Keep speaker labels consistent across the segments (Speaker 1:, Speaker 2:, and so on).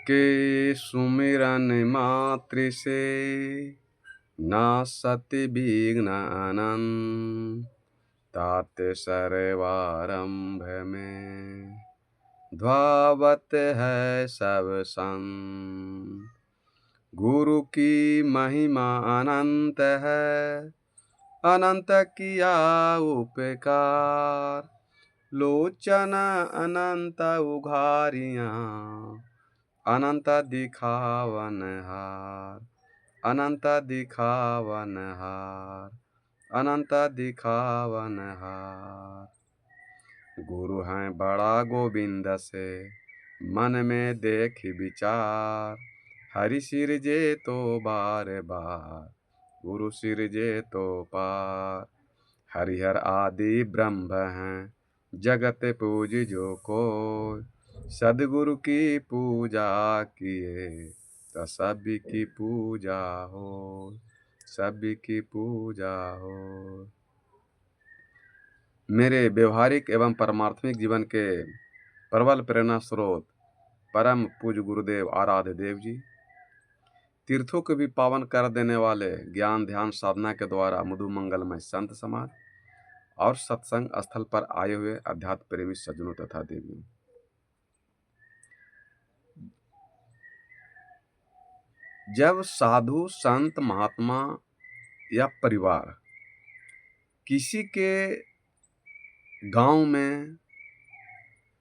Speaker 1: के सुमिरन मात्र से नासति विघ्न अनंत। तात सर्वारंभ में ध्यावत है सब संत। गुरु की महिमा अनंत है, अनंत किया उपकार। लोचन अनंत उघारियां, अनंत दिखावन हार। अनंत दिखावन हार, अनंत दिखावन हार। गुरु हैं बड़ा गोविंद से, मन में देख विचार। हरि सिरजे तो बार बार, गुरु सिरजे तो पार। हरिहर आदि ब्रह्म हैं, जगत पूज जो कोय। सदगुरु की पूजा किए, तो सभी की पूजा हो, सभी की पूजा हो। मेरे व्यवहारिक एवं परमात्मिक जीवन के प्रबल प्रेरणा स्रोत परम पूज्य गुरुदेव आराध्य देव जी, तीर्थों को भी पावन कर देने वाले ज्ञान ध्यान साधना के द्वारा मधु मंगलमय संत समाज और सत्संग स्थल पर आए हुए अध्यात्म प्रेमी सज्जनों तथा देवियों, जब साधु संत महात्मा या परिवार किसी के गांव में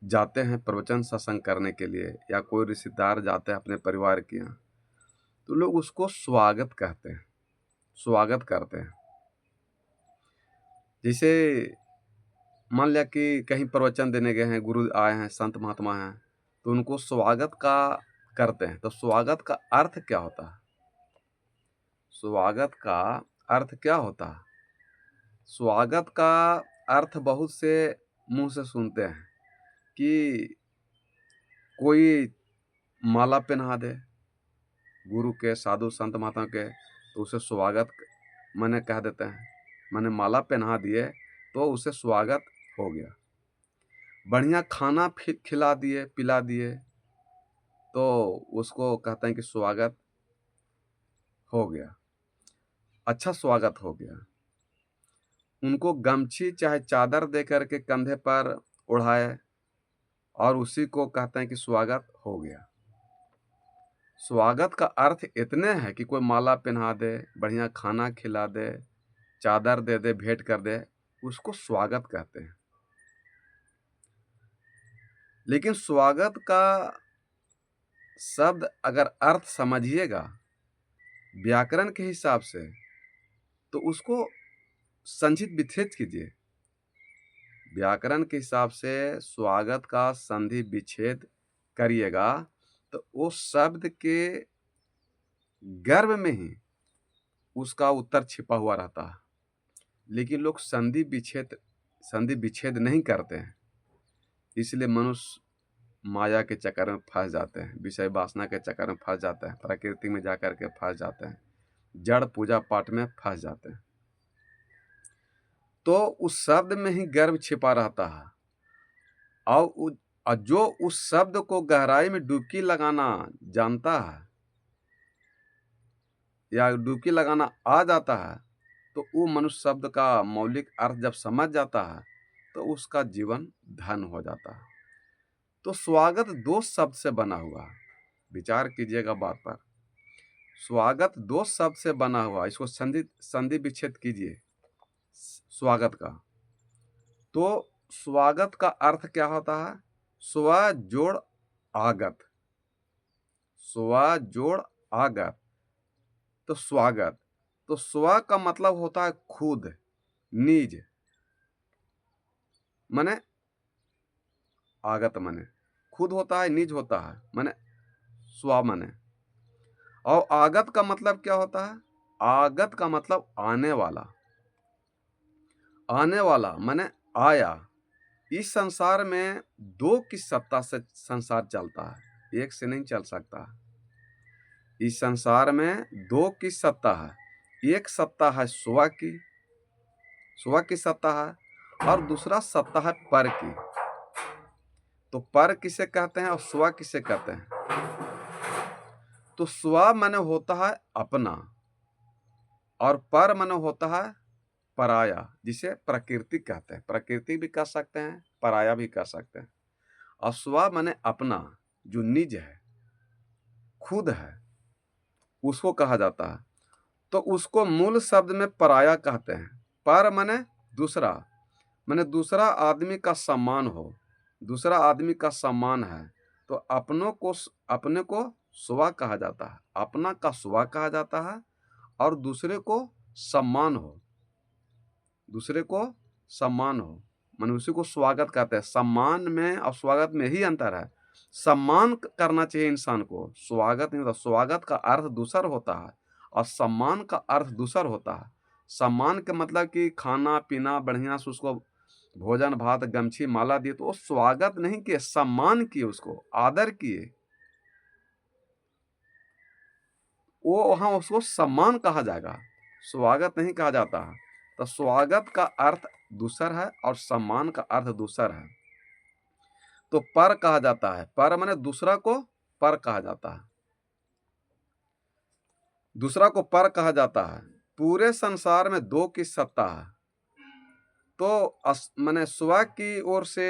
Speaker 1: जाते हैं प्रवचन सत्संग करने के लिए, या कोई रिश्तेदार जाते हैं अपने परिवार के यहाँ, तो लोग उसको स्वागत कहते हैं, स्वागत करते हैं। जैसे मान लिया कि कहीं प्रवचन देने गए हैं, गुरु आए हैं, संत महात्मा हैं, तो उनको स्वागत का करते हैं। तो स्वागत का अर्थ क्या होता है? स्वागत का अर्थ क्या होता है? स्वागत का अर्थ बहुत से मुंह से सुनते हैं कि कोई माला पहना दे गुरु के, साधु संत महात्मा के, तो उसे स्वागत मैंने कह देते हैं। मैंने माला पहना दिए तो उसे स्वागत हो गया। बढ़िया खाना खिला दिए पिला दिए तो उसको कहते हैं कि स्वागत हो गया, अच्छा स्वागत हो गया। उनको गमछी चाहे चादर दे करके कंधे पर उड़ाए और उसी को कहते हैं कि स्वागत हो गया। स्वागत का अर्थ इतने है कि कोई माला पहना दे, बढ़िया खाना खिला दे, चादर दे दे, भेंट कर दे, उसको स्वागत कहते हैं। लेकिन स्वागत का शब्द अगर अर्थ समझिएगा व्याकरण के हिसाब से, तो उसको संचित विच्छेद कीजिए। व्याकरण के हिसाब से स्वागत का संधि विच्छेद करिएगा तो वो शब्द के गर्भ में ही उसका उत्तर छिपा हुआ रहता है। लेकिन लोग संधि विच्छेद नहीं करते हैं, इसलिए मनुष्य माया के चक्कर में फंस जाते हैं, विषय वासना के चक्कर में फंस जाते हैं, प्रकृति में जाकर के फंस जाते हैं, जड़ पूजा पाठ में फंस जाते हैं। तो उस शब्द में ही गर्भ छिपा रहता है, और जो उस शब्द को गहराई में डुबकी लगाना जानता है या डुबकी लगाना आ जाता है, तो वो मनुष्य शब्द का मौलिक अर्थ जब समझ जाता है तो उसका जीवन धन हो जाता है। तो स्वागत दो शब्द से बना हुआ है, विचार कीजिएगा बात पर। स्वागत दो शब्द से बना हुआ, इसको संधि विच्छेद कीजिए स्वागत का। तो स्वागत का अर्थ क्या होता है? स्व जोड़ आगत, स्व जोड़ आगत, तो स्वागत। तो स्व का मतलब होता है खुद, निज, माने आगत माने खुद होता है, निज होता है माने स्व माने। और आगत का मतलब क्या होता है? आगत का मतलब आने वाला, आने वाला माने आया। इस संसार में दो की सत्ता से संसार चलता है, एक से नहीं चल सकता। इस संसार में दो की सत्ता है, एक सत्ता है स्व की सत्ता है, और दूसरा सत्ता है पर की। तो पर किसे कहते हैं और स्व किसे कहते हैं? तो स्व माने होता है अपना, और पर माने होता है पराया, जिसे प्रकृति कहते हैं। प्रकृति भी कह सकते हैं, पराया भी कह सकते हैं। और स्व माने अपना, जो निज है, खुद है, उसको कहा जाता है। तो उसको मूल शब्द में पराया कहते हैं। पर माने दूसरा, माने दूसरा आदमी का सम्मान हो, दूसरा आदमी का सम्मान है। तो अपने को स्व कहा जाता है, अपना का स्व कहा जाता है। और दूसरे को सम्मान हो, दूसरे को सम्मान हो, माने उसी को स्वागत कहते हैं। सम्मान में और स्वागत में ही अंतर है। सम्मान करना चाहिए इंसान को, स्वागत नहीं होता। स्वागत का अर्थ दूसर होता है और सम्मान का अर्थ दूसर होता है। सम्मान के मतलब कि खाना पीना बढ़िया से उसको भोजन भात गमछी माला दिए, तो वो स्वागत नहीं किए, सम्मान किए, उसको आदर किए, वो वहां उसको सम्मान कहा जाएगा, स्वागत नहीं कहा जाता है। तो स्वागत का अर्थ दूसर है और सम्मान का अर्थ दूसर है। तो पर कहा जाता है, पर माने दूसरा को पर कहा जाता है, दूसरा को पर कहा जाता है। पूरे संसार में दो की सत्ता है। तो माने स्व की ओर से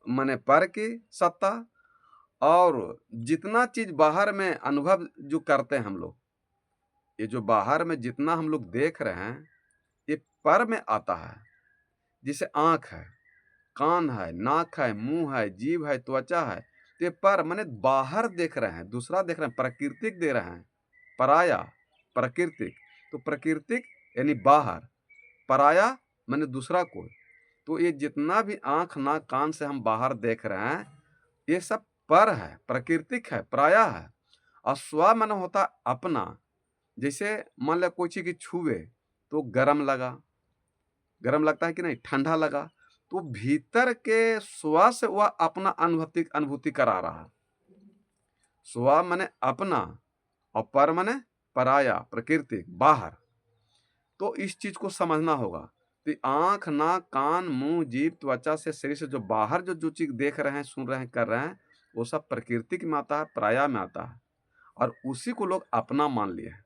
Speaker 1: माने पर की सत्ता, और जितना चीज बाहर में अनुभव जो करते हैं हम लोग, ये जो बाहर में जितना हम लोग देख रहे हैं, ये पर में आता है। जैसे आंख है, कान है, नाक है, मुंह है, जीभ है, त्वचा है। तो ये पर माने बाहर देख रहे हैं, दूसरा देख रहे हैं, प्राकृतिक दे रहे हैं। पराया, प्राकृतिक। तो प्राकृतिक यानी बाहर, पराया माने दूसरा कोई। तो ये जितना भी आंख नाक कान से हम बाहर देख रहे हैं, ये सब पर है, प्राकृतिक है, पराया है। और स्व माने होता अपना। जैसे मान लिया कोई चीज की छुए तो गरम लगा, गरम लगता है कि नहीं, ठंडा लगा। तो भीतर के स्व से वह अपना अनुभूति करा रहा है। स्व माने अपना और पर माने पराया, प्रकृति, बाहर। तो इस चीज को समझना होगा कि आंख नाक कान मुंह जीभ त्वचा से शरीर से जो बाहर जो चीज देख रहे हैं, सुन रहे हैं, कर रहे हैं, वो सब प्रकृति में आता है, पराया में आता है। और उसी को लोग अपना मान लिए हैं,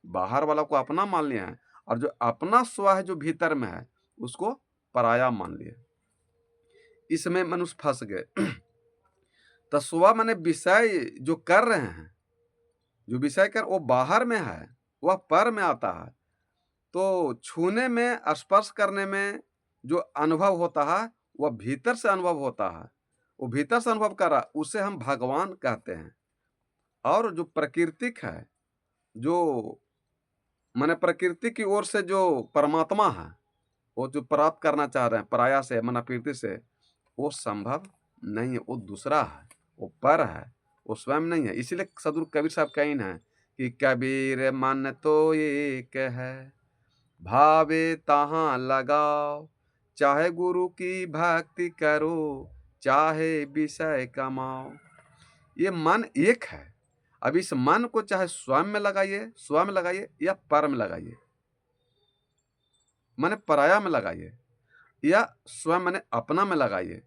Speaker 1: बाहर वाला को अपना मान लिया है। और जो अपना स्व है जो भीतर में है, उसको पराया मान लिए। इसमें मनुष्य फंस गए। तो स्व माने विषय जो कर रहे हैं, जो विषय कर वो बाहर में है, वह पर में आता है। तो छूने में, स्पर्श करने में जो अनुभव होता है, वह भीतर से अनुभव होता है। वो भीतर से अनुभव कर रहा, उसे हम भगवान कहते हैं। और जो प्राकृतिक है, जो माने प्रकृति की ओर से जो परमात्मा है, वो जो प्राप्त करना चाह रहे हैं पराया से, माना प्रकृति से, वो संभव नहीं है, वो दूसरा है, वो पर है, वो स्वयं नहीं है। इसीलिए सदगुरु कबीर साहब कहीं है कि कबीर मन तो एक है, भावे तहाँ लगाओ, चाहे गुरु की भक्ति करो, चाहे विषय कमाओ। ये मन एक है। अब इस मन को चाहे स्वयं में लगाइए, स्व में लगाइए, या पर में लगाइए, माने पराया में लगाइए, या स्वयं माने अपना में लगाइए।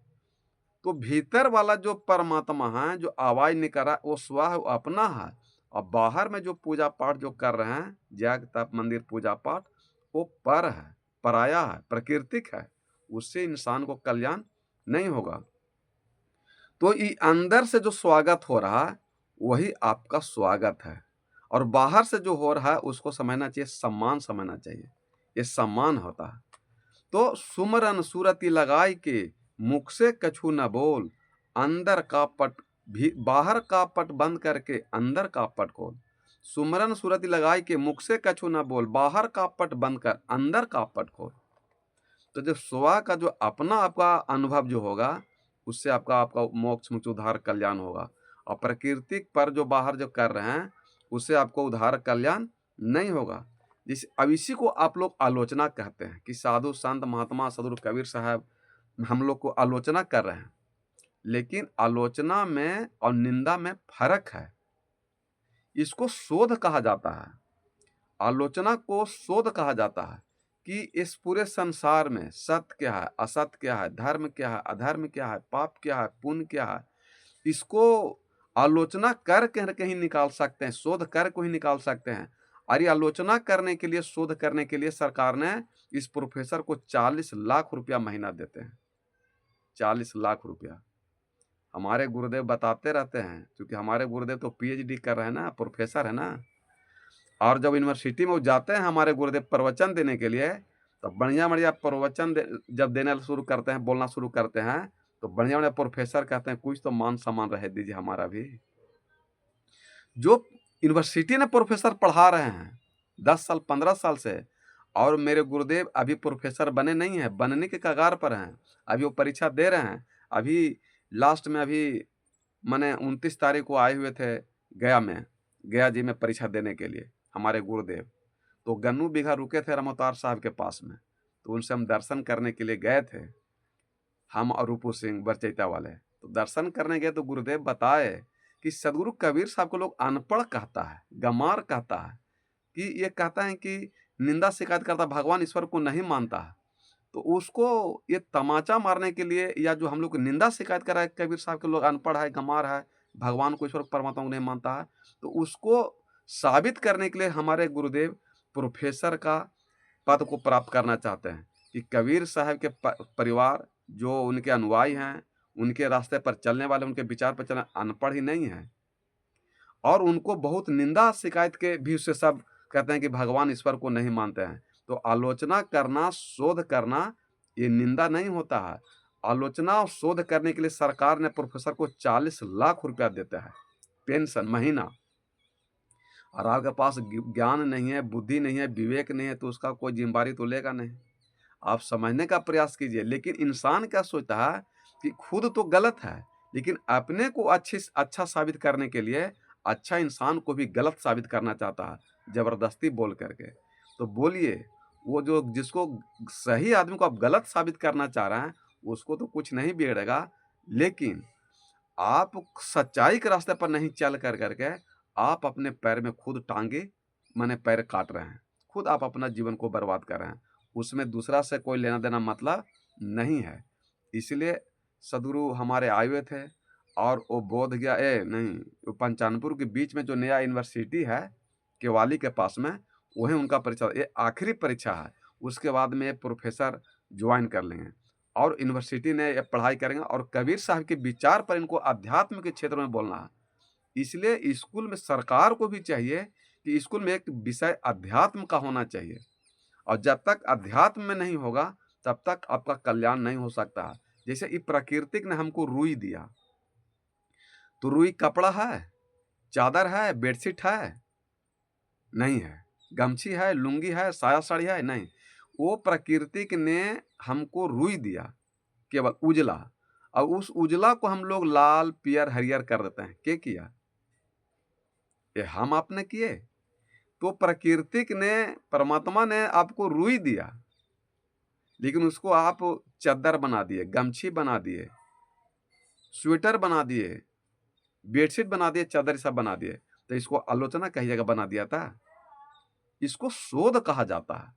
Speaker 1: तो भीतर वाला जो परमात्मा है, जो आवाज निकल रहा है, वो स्व है, वो अपना है। और बाहर में जो पूजा पाठ जो कर रहे हैं, जग तप मंदिर पूजा पाठ, वो पर है, पराया है, प्राकृतिक है। उससे इंसान को कल्याण नहीं होगा। तो ये अंदर से जो स्वागत हो रहा है, वही आपका स्वागत है। और बाहर से जो हो रहा है, उसको समझना चाहिए, सम्मान समझना चाहिए। ये सम्मान होता है। तो सुमरन सूरती लगाई के, मुख से कछु न बोल, अंदर का पट भी, बाहर का पट बंद करके अंदर का पट खोल। सुमरन सूरती लगाई के, मुख से कछु न बोल, बाहर का पट बंद कर अंदर का पट खोल। तो जो स्व का जो अपना आपका अनुभव जो होगा, उससे आपका आपका मोक्ष मुक्ति उद्धार कल्याण होगा। और प्राकृतिक पर जो बाहर जो कर रहे हैं, उससे आपको उद्धार कल्याण नहीं होगा। जिस अब इसी को आप लोग आलोचना कहते हैं कि साधु संत महात्मा सदगुरु कबीर साहब हम लोग को आलोचना कर रहे हैं। लेकिन आलोचना में और निंदा में फर्क है। इसको शोध कहा जाता है। आलोचना को शोध कहा जाता है कि इस पूरे संसार में सत्य क्या है, असत्य क्या है, धर्म क्या है, अधर्म क्या है, पाप क्या है, पुण्य क्या है। इसको आलोचना कर के ही निकाल सकते हैं, शोध कर को ही निकाल सकते हैं। और ये आलोचना करने के लिए, शोध करने के लिए सरकार ने इस प्रोफेसर को 40 लाख रुपया महीना देते हैं। 40 लाख रुपया। हमारे गुरुदेव बताते रहते हैं, क्योंकि हमारे गुरुदेव तो पीएचडी कर रहे हैं ना, प्रोफेसर है ना। और जब यूनिवर्सिटी में वो जाते हैं हमारे गुरुदेव प्रवचन देने के लिए, तो बढ़िया-बढ़िया प्रवचन जब देना शुरू करते हैं, बोलना शुरू करते हैं, तो बढ़िया-बढ़िया प्रोफेसर कहते हैं कुछ तो मान-सम्मान रहे दीजिए हमारा भी। जो यूनिवर्सिटी में प्रोफेसर पढ़ा रहे हैं 10 साल 15 साल से, और मेरे गुरुदेव अभी प्रोफेसर बने नहीं हैं, बनने के कगार पर हैं। अभी वो परीक्षा दे रहे हैं। अभी लास्ट में अभी माने 29 तारीख को आए हुए थे गया में, गया जी में परीक्षा देने के लिए हमारे गुरुदेव। तो गन्नू बिघा रुके थे रमोतार साहब के पास में, तो उनसे हम दर्शन करने के लिए गए थे, हम और रूपू सिंह बरचैता वाले। तो दर्शन करने गए तो गुरुदेव बताए कि सदगुरु कबीर साहब को लोग अनपढ़ कहता है, गंवार कहता है, कि ये कहता है कि निंदा शिकायत करता, भगवान ईश्वर को नहीं मानता है। तो उसको ये तमाचा मारने के लिए, या जो हम लोग निंदा शिकायत कर रहा है कबीर साहब के लोग अनपढ़ है, गंवार है, भगवान को ईश्वर परमात्मा को नहीं मानता है, तो उसको साबित करने के लिए हमारे गुरुदेव प्रोफेसर का पद को प्राप्त करना चाहते हैं कि कबीर साहब के परिवार जो उनके अनुयायी हैं, उनके रास्ते पर चलने वाले, उनके विचार पर चलने अनपढ़ ही नहीं है, और उनको बहुत निंदा शिकायत के भी उससे सब कहते हैं कि भगवान ईश्वर को नहीं मानते हैं। तो आलोचना करना, शोध करना, ये निंदा नहीं होता है। आलोचना और शोध करने के लिए सरकार ने प्रोफेसर को 40 लाख रुपया देता है पेंशन महीना। और आपके पास ज्ञान नहीं है, बुद्धि नहीं है, विवेक नहीं है, तो उसका कोई जिम्मेदारी तो लेगा नहीं। आप समझने का प्रयास कीजिए। लेकिन इंसान क्या सोचता है कि खुद तो गलत है, लेकिन अपने को अच्छा साबित करने के लिए अच्छा इंसान को भी गलत साबित करना चाहता है, जबरदस्ती बोल करके। तो बोलिए, वो जो जिसको सही आदमी को आप गलत साबित करना चाह रहे हैं, उसको तो कुछ नहीं बिगड़ेगा। लेकिन आप सच्चाई के रास्ते पर नहीं चल करके आप अपने पैर में खुद टांगे माने पैर काट रहे हैं, खुद आप अपना जीवन को बर्बाद कर रहे हैं। उसमें दूसरा से कोई लेना देना मतलब नहीं है। इसलिए सदगुरु हमारे आए हुए थे, और वो बोध गया नहीं, वो पंचानपुर के बीच में जो नया यूनिवर्सिटी है केवाली के पास में, वही उनका परीक्षा, ये आखिरी परीक्षा है। उसके बाद में ये प्रोफेसर ज्वाइन कर लेंगे और यूनिवर्सिटी ने ये पढ़ाई करेंगे, और कबीर साहब के विचार पर इनको अध्यात्म के क्षेत्र में बोलना है। इसलिए स्कूल में सरकार को भी चाहिए कि स्कूल में एक विषय अध्यात्म का होना चाहिए, और जब तक अध्यात्म में नहीं होगा तब तक आपका कल्याण नहीं हो सकता। जैसे ये प्राकृतिक ने हमको रुई दिया, तो रुई कपड़ा है, चादर है, बेडशीट है? नहीं है। गमछी है, लुंगी है, साया साड़ी है? नहीं। वो प्राकृतिक ने हमको रुई दिया, केवल उजला, और उस उजला को हम लोग लाल, पियर, हरियर कर देते हैं। क्या किया? ये हम आपने किए? तो प्राकृतिक ने, परमात्मा ने आपको रुई दिया, लेकिन उसको आप चादर बना दिए, गमछी बना दिए, स्वेटर बना दिए, बेडशीट बना दिए, चादर सब बना दिए। तो इसको आलोचना कही जगह बना दिया था? इसको शोध कहा जाता है।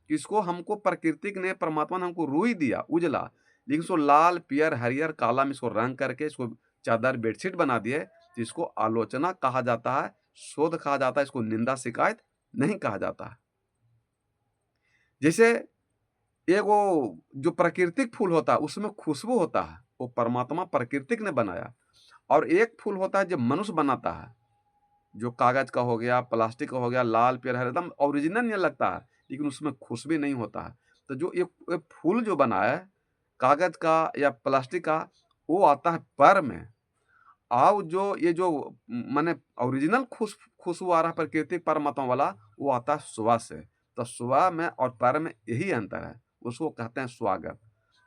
Speaker 1: इसको हमको प्राकृतिक ने, परमात्मा ने हमको रुई दिया उजला, लेकिन इसको लाल, पियर, हरियर, काला में इसको रंग करके इसको चादर, बेडशीट बना दिए। तो इसको आलोचना कहा जाता है, शोध कहा जाता है। इसको निंदा शिकायत नहीं कहा जाता है। जैसे एगो जो प्राकृतिक फूल होता है उसमें खुशबू होता है, वो परमात्मा प्राकृतिक ने बनाया। और एक फूल होता है जो मनुष्य बनाता है, जो कागज का हो गया, प्लास्टिक का हो गया, लाल, पियर, हरा, एकदम ओरिजिनल नहीं लगता है, लेकिन उसमें खुशबू नहीं होता है। तो जो एक फूल जो बना है कागज का या प्लास्टिक का, वो आता है पैर में। और जो ये जो माने ओरिजिनल खुशबू आ रहा है प्राकृतिक परमात्मा वाला, वो आता है सुबह से। तो सुबह में और पैर में यही अंतर है, उसको कहते हैं स्वागत।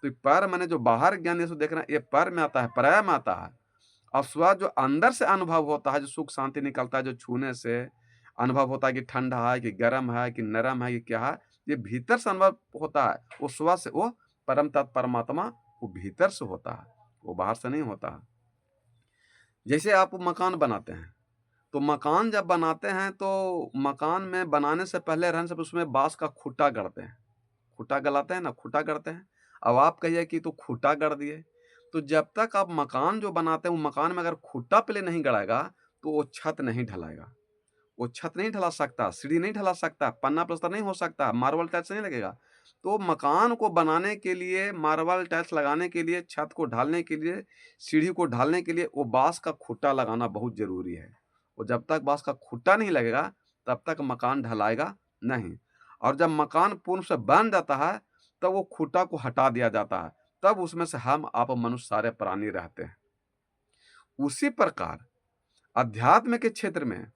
Speaker 1: तो पैर मैंने जो बाहर ज्ञान ये देख रहे हैं, ये पैर में आता है, पर्याय में आता है। और स्वाद जो अंदर से अनुभव होता है, जो सुख शांति निकलता है, जो छूने से अनुभव होता है कि ठंडा है कि गर्म है कि नरम है कि क्या है, ये भीतर से अनुभव होता है। वो स्वाद से, वो परम तत्व परमात्मा वो भीतर से होता है, वो बाहर से नहीं होता है। जैसे आप मकान बनाते हैं, तो मकान जब बनाते हैं तो मकान में बनाने से पहले रहने से उसमें बांस का खूंटा गढ़ते हैं, खूंटा गलाते हैं ना, खूंटा गढ़ते हैं। अब आप कहिए कि तो खूंटा गढ़ दिए, तो जब तक आप मकान जो बनाते हैं, वो मकान में अगर खूँटा पहले नहीं गड़ाएगा, तो वो छत नहीं ढलाएगा। वो छत नहीं ढला सकता, सीढ़ी नहीं ढला सकता, पन्ना प्लास्टर नहीं हो सकता, मार्बल टाइल्स नहीं लगेगा। तो मकान को बनाने के लिए, मार्बल टाइल्स लगाने के लिए, छत को ढालने के लिए, सीढ़ी को ढालने के लिए वो बाँस का खूँटा लगाना बहुत ज़रूरी है। और जब तक बाँस का खूँटा नहीं लगेगा, तब तक मकान ढलाएगा नहीं। और जब मकान पूर्ण से बन जाता है, तब वो खूँटा को हटा दिया जाता है। तब उसमें से हम, आप मनुष्य सारे प्राणी रहते हैं। उसी प्रकार अध्यात्म के क्षेत्र में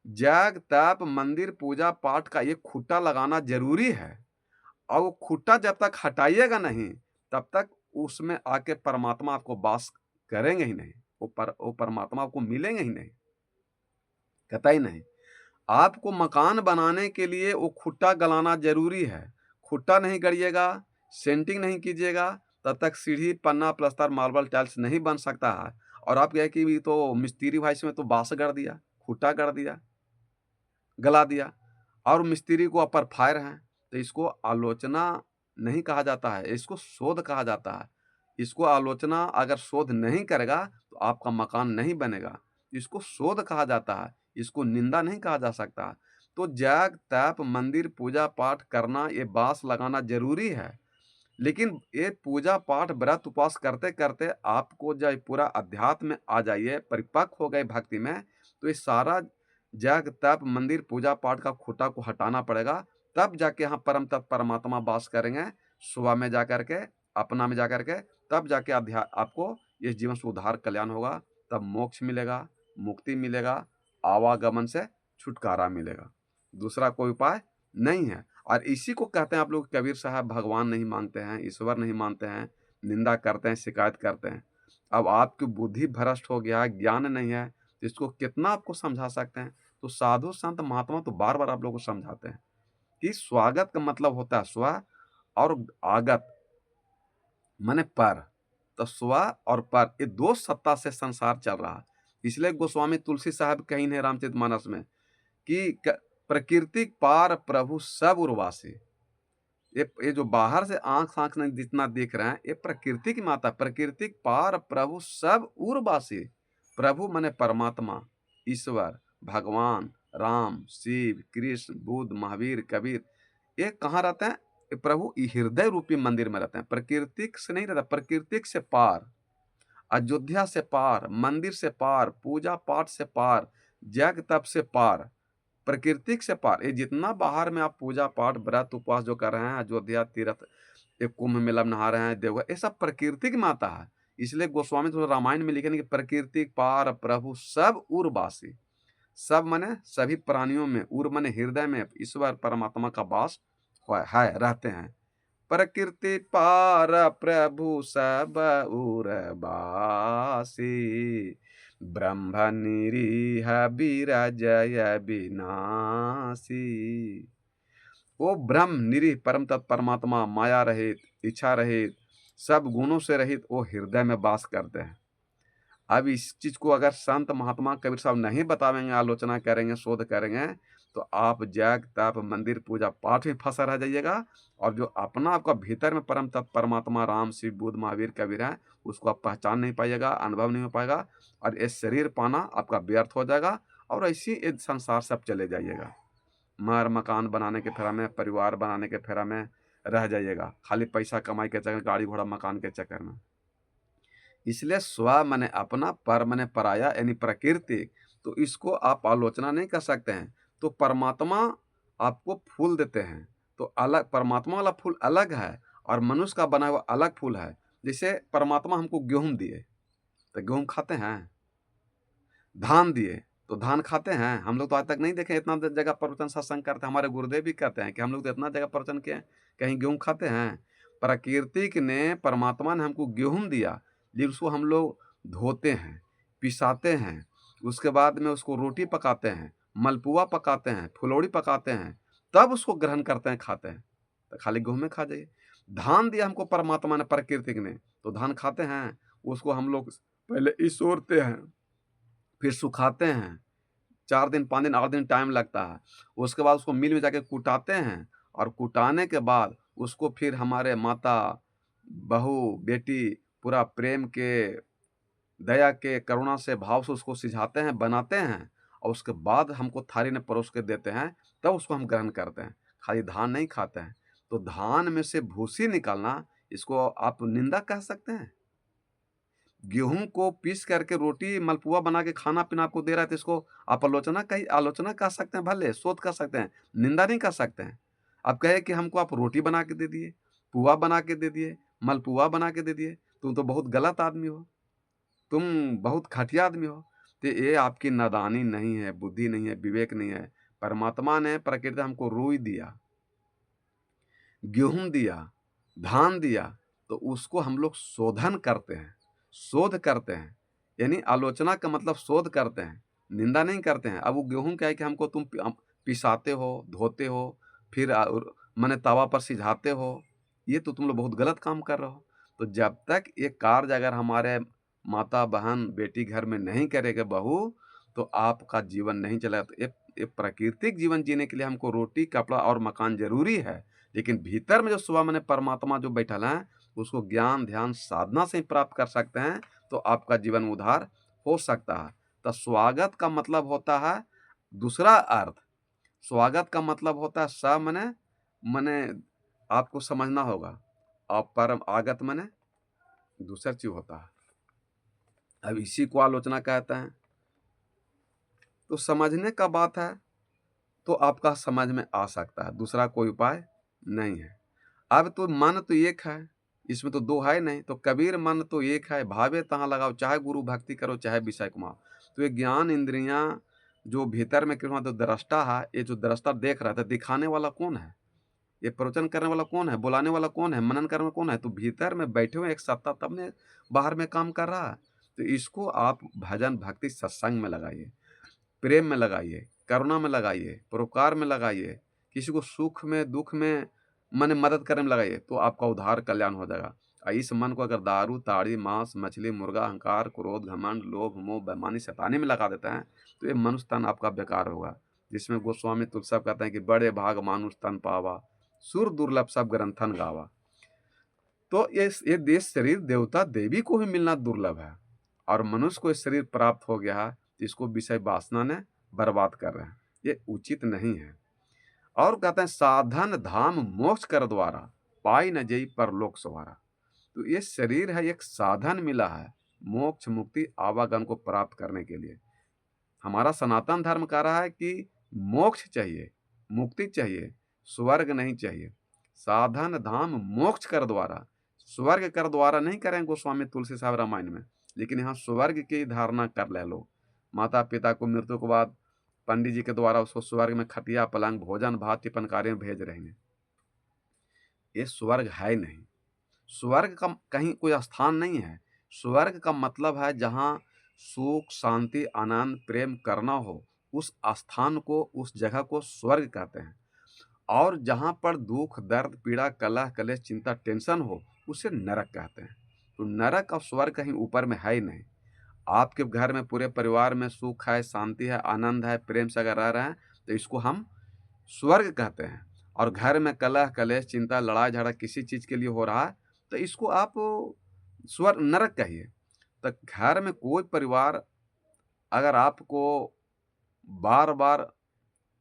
Speaker 1: जग, तप, मंदिर, पूजा पाठ का एक खूंटा लगाना जरूरी है। और वो खूंटा जब तक हटाइएगा नहीं, तब तक उसमें आके परमात्मा आपको वास करेंगे ही नहीं। वो परमात्मा आपको मिलेंगे ही नहीं, कतई नहीं। आपको मकान बनाने के लिए वो खूंटा गलाना जरूरी है। खूंटा नहीं गड़िएगा, सेंटिंग नहीं कीजिएगा, तब तक सीढ़ी, पन्ना, प्लस्तर, मार्बल, टाइल्स नहीं बन सकता है। और आप कहे कि भी तो मिस्त्री भाई इसमें तो बांस गड़ दिया, खूंटा गड़ दिया, गला दिया, और मिस्त्री को अपर फायर हैं। तो इसको आलोचना नहीं कहा जाता है, इसको शोध कहा जाता है। इसको आलोचना अगर शोध नहीं करेगा, तो आपका मकान नहीं बनेगा। इसको शोध कहा जाता है, इसको निंदा नहीं कहा जा सकता। तो जग, तप, मंदिर, पूजा पाठ करना, ये बांस लगाना जरूरी है। लेकिन ये पूजा पाठ, व्रत, उपवास करते करते आपको जब पूरा अध्यात्म में आ जाइए, परिपक्व हो गए भक्ति में, तो ये सारा जग, तप, मंदिर, पूजा पाठ का खूंटा को हटाना पड़ेगा। तब जाके यहाँ परम तत्व परमात्मा वास करेंगे। सुबह में जाकर के, अपना में जाकर के, तब जाके आपको इस जीवन से उद्धार कल्याण होगा। तब मोक्ष मिलेगा, मुक्ति मिलेगा, आवागमन से छुटकारा मिलेगा। दूसरा कोई उपाय नहीं है। और इसी को कहते हैं आप लोग, कबीर साहब भगवान नहीं मानते हैं, ईश्वर नहीं मानते हैं, निंदा करते हैं, शिकायत करते हैं। अब आपकी बुद्धि भ्रष्ट हो गया है, ज्ञान नहीं है, तो इसको कितना आपको समझा सकते हैं। तो साधु संत महात्मा तो बार बार आप लोगों को समझाते हैं कि स्वागत का मतलब होता है स्व, और आगत माने पर। तो स्व और पर, ये दो सत्ता से संसार चल रहा है। इसलिए गोस्वामी तुलसी साहब कहीं है रामचरितमानस में कि प्रकृति पार प्रभु सब उर्वासी। ये जो बाहर से आंख आंख नहीं जितना देख रहे हैं, ये प्रकृति की माता। प्रकृति पार प्रभु सब उर्वासी। प्रभु माने परमात्मा, ईश्वर, भगवान, राम, शिव, कृष्ण, बुद्ध, महावीर, कबीर, ये कहाँ रहते हैं? ये प्रभु हृदय रूपी मंदिर में रहते हैं। प्रकृति से नहीं रहता, प्रकृति से पार, अयोध्या से पार, मंदिर से पार, पूजा पाठ से पार, जग तप से पार, प्रकृति से पार। ये जितना बाहर में आप पूजा पाठ, व्रत, उपवास जो कर रहे हैं, अयोध्या तीर्थ, ये कुंभ मेला में नहा रहे हैं, देवघर, ये सब प्रकृति की माता है। इसलिए गोस्वामी तो रामायण में लिखे कि प्रकृति पार प्रभु सब उर्वासी। सब माने सभी प्राणियों में, उर माने हृदय में ईश्वर परमात्मा का वास है, रहते हैं। प्रकृति पार प्रभु सब उर्वासी, ब्रह्म निरीह विरजय विनाशी। वो ब्रह्म निरीह परम तत्व परमात्मा, माया रहित, इच्छा रहित, सब गुणों से रहित, वो हृदय में वास करते हैं। अब इस चीज को अगर संत महात्मा कबीर साहब नहीं बतावेंगे, आलोचना करेंगे, शोध करेंगे, तो आप जग तप मंदिर पूजा पाठ में फंसा रह जाइएगा। और जो अपना आपका भीतर में परम तत्व परमात्मा राम, शिव, बुद्ध, महावीर, कबीर है, उसको आप पहचान नहीं पाइएगा, अनुभव नहीं हो पाएगा, और ये शरीर पाना आपका व्यर्थ हो जाएगा। और ऐसी ये संसार से आप चले जाइएगा, मकान बनाने के फेरा में, परिवार बनाने के फेरा में रह जाइएगा, खाली पैसा कमाई के चक्कर, गाड़ी घोड़ा मकान के चक्कर में। इसलिए स्व माने अपना, पर माने पराया, यानी प्रकृति। तो इसको आप आलोचना नहीं कर सकते हैं। तो परमात्मा आपको फूल देते हैं, तो अलग परमात्मा वाला फूल अलग है, और मनुष्य का बना हुआ अलग फूल है। जैसे परमात्मा हमको गेहूं दिए, तो गेहूं खाते हैं। धान दिए, तो धान खाते हैं। हम लोग तो आज तक नहीं देखे इतना जगह प्रवचन सत्संग करते हैं। हमारे गुरुदेव भी कहते हैं कि हम लोग तो इतना जगह प्रवचन किए, कहीं गेहूं खाते हैं? प्रकृति ने, परमात्मा ने हमको गेहूं दिया, लेकिन उसको हम लोग धोते हैं, पिसाते हैं, उसके बाद में उसको रोटी पकाते हैं, मलपुआ पकाते हैं, फुलौड़ी पकाते हैं, तब उसको ग्रहण करते हैं, खाते हैं। तो खाली गेहूं में खा जाइए। धान दिया हमको परमात्मा ने, प्रकृति ने, तो धान खाते हैं। उसको हम लोग पहले इsoरते हैं, फिर सुखाते हैं, 4 दिन 5 दिन 8 दिन टाइम लगता है। उसके बाद उसको मिल में जाके कुटाते हैं, और कुटाने के बाद उसको फिर हमारे माता, बहू, बेटी, पूरा प्रेम के, दया के, करुणा से, भाव से उसको सिझाते हैं, बनाते हैं और उसके बाद हमको थाली में परोस के देते हैं, तब उसको हम ग्रहण करते हैं। खाली धान नहीं खाते हैं। तो धान में से भूसी निकालना, इसको आप निंदा कह सकते हैं? गेहूँ को पीस करके रोटी, मालपुआ बना के खाना-पीना आपको दे रहा है, तो इसको आप आलोचना कर सकते हैं, भले शोध कर सकते हैं, निंदा नहीं कर सकते हैं। आप कहे कि हमको आप रोटी बना के दे दिए, पुआ बना के दे दिए, मालपुआ बना के दे दिए, तुम तो बहुत गलत आदमी हो, तुम बहुत घटिया आदमी हो। तो ये आपकी नादानी नहीं है, बुद्धि नहीं है, विवेक नहीं है। परमात्मा ने, प्रकृति ने हमको रुई दिया, गेहूँ दिया, धान दिया, तो उसको हम लोग शोधन करते हैं, शोध करते हैं। यानी आलोचना का मतलब शोध करते हैं, निंदा नहीं करते हैं। अब वो गेहूँ क्या है कि हमको तुम पिसाते हो, धोते हो, फिर माने तवा पर सिझाते हो, ये तो तुम लोग बहुत गलत काम कर रहे हो। तो जब तक ये कार्य अगर हमारे माता, बहन, बेटी घर में नहीं करेगा बहू, तो आपका जीवन नहीं चलेगा। तो ये प्राकृतिक जीवन जीने के लिए हमको रोटी, कपड़ा और मकान ज़रूरी है। लेकिन भीतर में जो सुबह मैंने परमात्मा जो बैठल है, उसको ज्ञान, ध्यान, साधना से ही प्राप्त कर सकते हैं, तो आपका जीवन उद्धार हो सकता है। तो स्वागत का मतलब होता है दूसरा अर्थ। स्वागत का मतलब होता है मने आपको समझना होगा, और परम आगत मने दूसरा चीज होता है। अब इसी को आलोचना कहते हैं। तो समझने का बात है, तो आपका समझ में आ सकता है, दूसरा कोई उपाय नहीं है। अब तो मन तो एक है, इसमें तो दो है नहीं। तो कबीर मन तो एक है, भावे तहाँ लगाओ, चाहे गुरु भक्ति करो, चाहे विषय कुमार। तो ये ज्ञान इंद्रियां जो भीतर में कृष्ण तो दृष्टा है, ये जो दृष्टा देख रहा था, दिखाने वाला कौन है? ये प्रवचन करने वाला कौन है? बुलाने वाला कौन है? मनन करने वाला कौन है? तो भीतर में बैठे हुए एक सत्ता तब ने बाहर में काम कर रहा है। तो इसको आप भजन, भक्ति, सत्संग में लगाइए, प्रेम में लगाइए, करुणा में लगाइए, परोपकार में लगाइए, किसी को सुख में, दुख में माने मदद करने में लगाइए, तो आपका उद्धार, कल्याण हो जाएगा। इस मन को अगर दारू, ताड़ी, मांस, मछली, मुर्गा, अहंकार, क्रोध, घमंड, लोभ, मोह, बेईमानी, शैतानी में लगा देते हैं, तो ये मनुष्य तन आपका बेकार होगा। जिसमें गोस्वामी तुलसी कहते हैं कि बड़े भाग मानुष तन पावा, सुर दुर्लभ सब ग्रंथन गावा। तो ये देश शरीर देवता देवी को भी मिलना दुर्लभ है, और मनुष्य को शरीर प्राप्त हो गया है, तो इसको विषय वासना ने बर्बाद कर रहे हैं। ये उचित नहीं है। और कहते हैं साधन धाम मोक्ष कर द्वारा, पाई न जई परलोक सवारा। तो ये शरीर है, एक साधन मिला है मोक्ष, मुक्ति, आवागमन को प्राप्त करने के लिए। हमारा सनातन धर्म कह रहा है कि मोक्ष चाहिए, मुक्ति चाहिए, स्वर्ग नहीं चाहिए। साधन धाम मोक्ष कर द्वारा, स्वर्ग कर द्वारा नहीं करें गोस्वामी तुलसी साहब रामायण में, लेकिन यहाँ स्वर्ग की धारणा कर ले लोग। माता पिता को मृत्यु के बाद पंडित जी के द्वारा उसको स्वर्ग में खटिया, पलंग, भोजन, भात, टिफिन कार्य में भेज रहे हैं। ये स्वर्ग है नहीं। स्वर्ग का कहीं कोई स्थान नहीं है। स्वर्ग का मतलब है जहाँ सुख, शांति, आनंद, प्रेम करना हो, उस स्थान को, उस जगह को स्वर्ग कहते हैं। और जहाँ पर दुख, दर्द, पीड़ा, कलह, कलेश, चिंता, टेंशन हो, उसे नरक कहते हैं। तो नरक और स्वर्ग कहीं ऊपर में है ही नहीं। आपके घर में पूरे परिवार में सुख है, शांति है, आनंद है, प्रेम से अगर रह रहे हैं, तो इसको हम स्वर्ग कहते हैं। और घर में कलह, कलेश, चिंता, लड़ाई झगड़ा किसी चीज़ के लिए हो रहा है, तो इसको आप स्वर्ग, नरक कहिए। तो घर में कोई परिवार अगर आपको बार बार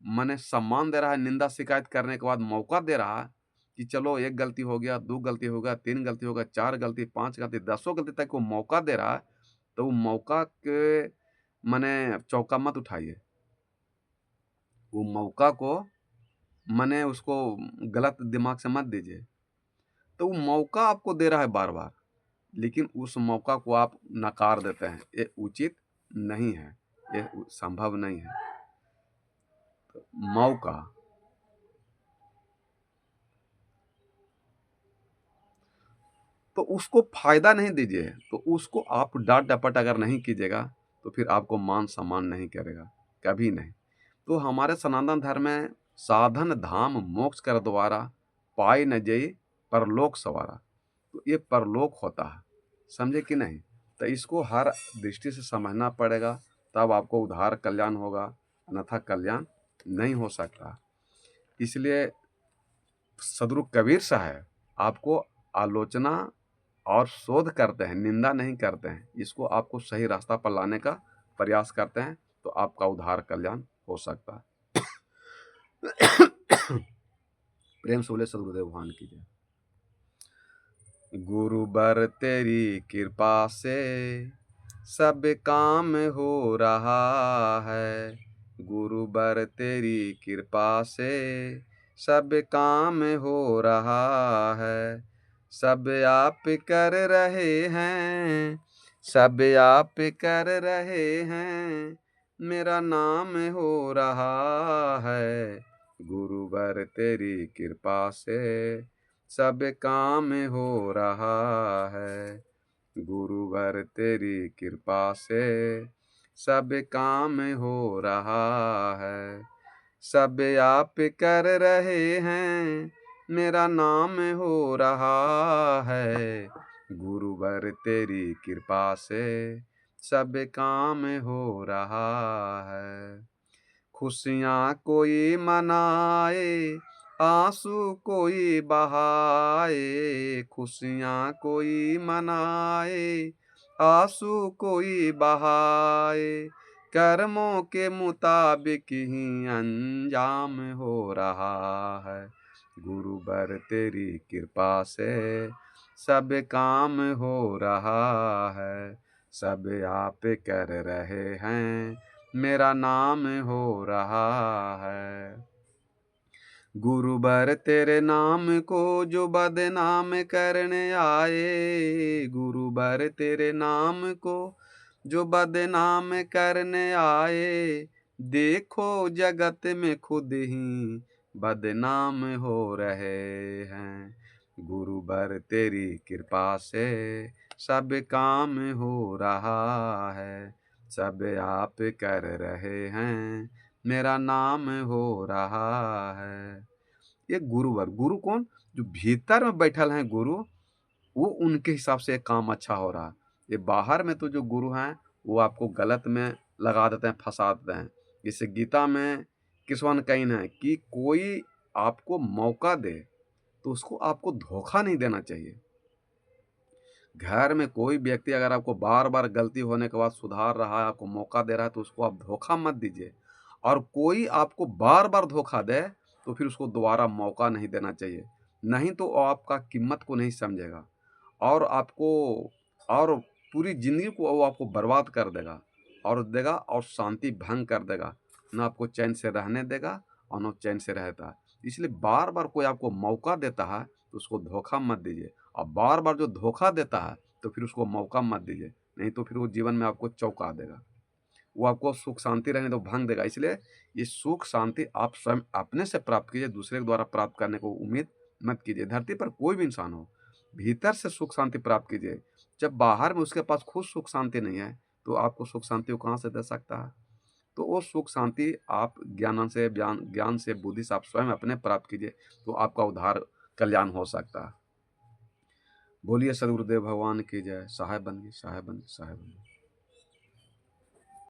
Speaker 1: माने सम्मान दे रहा है, निंदा शिकायत करने के बाद मौका दे रहा है कि चलो एक गलती हो गया, दो गलती हो गया, तीन गलती हो गया, चार गलती, पांच गलती, दसों गलती तक वो मौका दे रहा है, तो वो मौका के माने चौका मत उठाइए। वो मौका को माने उसको गलत दिमाग से मत दीजिए। तो वो मौका आपको दे रहा है बार बार, लेकिन उस मौका को आप नकार देते हैं। ये उचित नहीं है, ये संभव नहीं है। तो मौका, तो उसको फायदा नहीं दीजिए। तो उसको आप डांट डपट अगर नहीं कीजिएगा, तो फिर आपको मान सम्मान नहीं करेगा, कभी नहीं। तो हमारे सनातन धर्म में साधन धाम मोक्ष कर द्वारा, पाई न जई परलोक सवारा। तो ये परलोक होता है, समझे कि नहीं? तो इसको हर दृष्टि से समझना पड़ेगा, तब आपको उद्धार, कल्याण होगा, अन्यथा कल्याण नहीं हो सकता। इसलिए सदगुरु कबीर साहब आपको आलोचना और शोध करते हैं, निंदा नहीं करते हैं, इसको आपको सही रास्ता पर लाने का प्रयास करते हैं, तो आपका उद्धार कल्याण हो सकता है। प्रेम से बोले सदगुरुदेव भगवान की जय। गुरुबर तेरी कृपा से सब काम हो रहा है, गुरुबर तेरी कृपा से सब काम हो रहा है, सब आप कर रहे हैं, सब आप कर रहे हैं, मेरा नाम हो रहा है, गुरुवर तेरी कृपा से सब काम हो रहा है, गुरुवर तेरी कृपा से सब काम हो रहा है, सब आप कर रहे हैं, मेरा नाम हो रहा है, गुरुवर तेरी कृपा से सब काम हो रहा है। खुशियाँ कोई मनाए, आंसू कोई बहाए, खुशियाँ कोई मनाए, आंसू कोई बहाए, कर्मों के मुताबिक ही अंजाम हो रहा है, गुरुवर तेरी कृपा से सब काम हो रहा है, सब आप कर रहे हैं, मेरा नाम हो रहा है। गुरुवर तेरे नाम को जो बदनाम करने आए, गुरुवर तेरे नाम को जो बदनाम करने आए, देखो जगत में खुद ही बदनाम हो रहे हैं, गुरुवर तेरी कृपा से सब काम हो रहा है, सब आप कर रहे हैं, मेरा नाम हो रहा है। ये गुरुवर, गुरु कौन? जो भीतर में बैठल हैं गुरु, वो उनके हिसाब से काम अच्छा हो रहा है। ये बाहर में तो जो गुरु हैं वो आपको गलत में लगा देते हैं, फंसा देते हैं। जैसे गीता में कृष्ण कहीं है कि कोई आपको मौका दे तो उसको आपको धोखा नहीं देना चाहिए। घर में कोई व्यक्ति अगर आपको बार बार गलती होने के बाद सुधार रहा है, आपको मौका दे रहा है, तो उसको आप धोखा मत दीजिए। और कोई आपको बार बार धोखा दे तो फिर उसको दोबारा मौका नहीं देना चाहिए, नहीं तो वो आपका कीमत को नहीं समझेगा और आपको और पूरी ज़िंदगी को वो आपको बर्बाद कर देगा और शांति भंग कर देगा, ना आपको चैन से रहने देगा और ना चैन से रहता है। इसलिए बार बार कोई आपको मौका देता है तो उसको धोखा मत दीजिए, और बार बार जो धोखा देता है तो फिर उसको मौका मत दीजिए, नहीं तो फिर वो जीवन में आपको चौंका देगा, वो आपको सुख शांति रहने तो भंग देगा। इसलिए ये सुख शांति आप स्वयं अपने से प्राप्त कीजिए, दूसरे के द्वारा प्राप्त करने को उम्मीद मत कीजिए। धरती पर कोई भी इंसान हो, भीतर से सुख शांति प्राप्त कीजिए। जब बाहर में उसके पास खुद सुख शांति नहीं है तो आपको सुख शांति वो कहाँ से दे सकता है? तो वो सुख शांति आप ज्ञान से बुद्धि से आप स्वयं अपने प्राप्त कीजिए, तो आपका उद्धार कल्याण हो सकता है। बोलिए सदगुरुदेव भगवान की जय। सहाय बन गई, सहाय बन गई, सहाय बन गई।